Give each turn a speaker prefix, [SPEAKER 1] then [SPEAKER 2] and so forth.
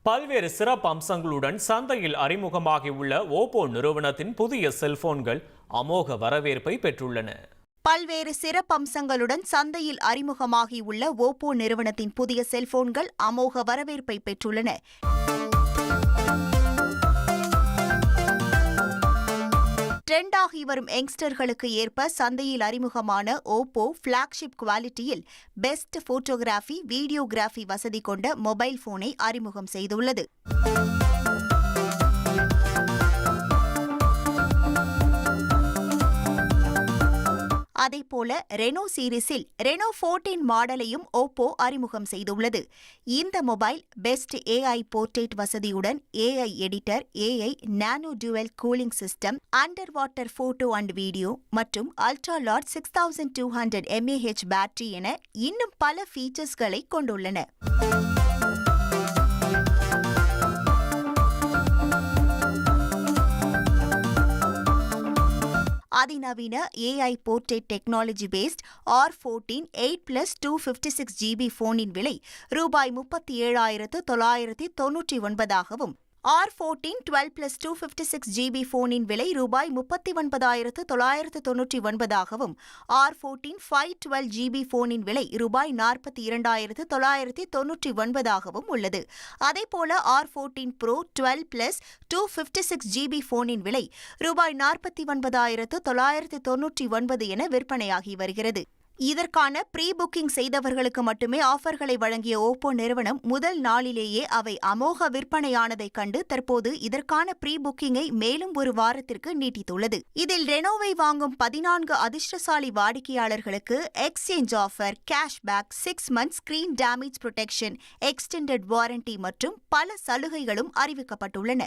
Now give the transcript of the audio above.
[SPEAKER 1] பல்வேறு சிறப்பு அம்சங்களுடன் சந்தையில் அறிமுகமாகியுள்ள ஓப்போ நிறுவனத்தின் புதிய செல்போன்கள் அமோக வரவேற்பை பெற்றுள்ளன.
[SPEAKER 2] பல்வேறு சிறப்பம்சங்களுடன் சந்தையில் அறிமுகமாகியுள்ள ஓப்போ நிறுவனத்தின் புதிய செல்போன்கள் அமோக வரவேற்பை பெற்றுள்ளன. ட்ரெண்டாகி வரும் யங்ஸ்டர்களுக்கு ஏற்ப சந்தையில் அறிமுகமான ஓப்போ ஃபிளாக்ஷிப் குவாலிட்டியில் பெஸ்ட் போட்டோகிராஃபி, வீடியோகிராஃபி வசதி கொண்ட மொபைல் போனை அறிமுகம் செய்துள்ளது. அதேபோல ரெனோ சீரிஸில் ரெனோ 14 மாடலையும் ஓப்போ அறிமுகம் செய்துள்ளது. இந்த மொபைல் பெஸ்ட் ஏஐ போர்ட்ரேட் வசதியுடன் AI editor, AI nano dual cooling system, under water photo and video மற்றும் அல்ட்ரா லார்ஜ் 6200 mAh பேட்டரி என இன்னும் பல ஃபீச்சர்ஸ்களை கொண்டுள்ளன. அதிநவீன AI portrait technology based R14 8+ 256 GB போனின் விலை ரூபாய் 37,999ஆகவும், R14 12+ 256 GB போனின் விலை ரூபாய் 39,999ஆகவும், R14 512 GB போனின் விலை ரூபாய் 42,999ஆகவும் உள்ளது. அதேபோல R14 Pro 12+ 256 GB போனின் விலை ரூபாய் 49,999 என விற்பனையாகி வருகிறது. இதற்கான ப்ரீ புக்கிங் செய்தவர்களுக்கு மட்டுமே ஆஃபர்களை வழங்கிய ஓப்போ நிறுவனம் முதல் நாளிலேயே அவை அமோக விற்பனையானதைக் கண்டு தற்போது இதற்கான ப்ரீ புக்கிங்கை மேலும் ஒரு வாரத்திற்கு நீட்டித்துள்ளது. இதில் ரெனோவை வாங்கும் 14 அதிர்ஷ்டசாலி வாடிக்கையாளர்களுக்கு exchange offer, cashback, 6 months screen damage protection, extended warranty மற்றும் பல சலுகைகளும் அறிவிக்கப்பட்டுள்ளன.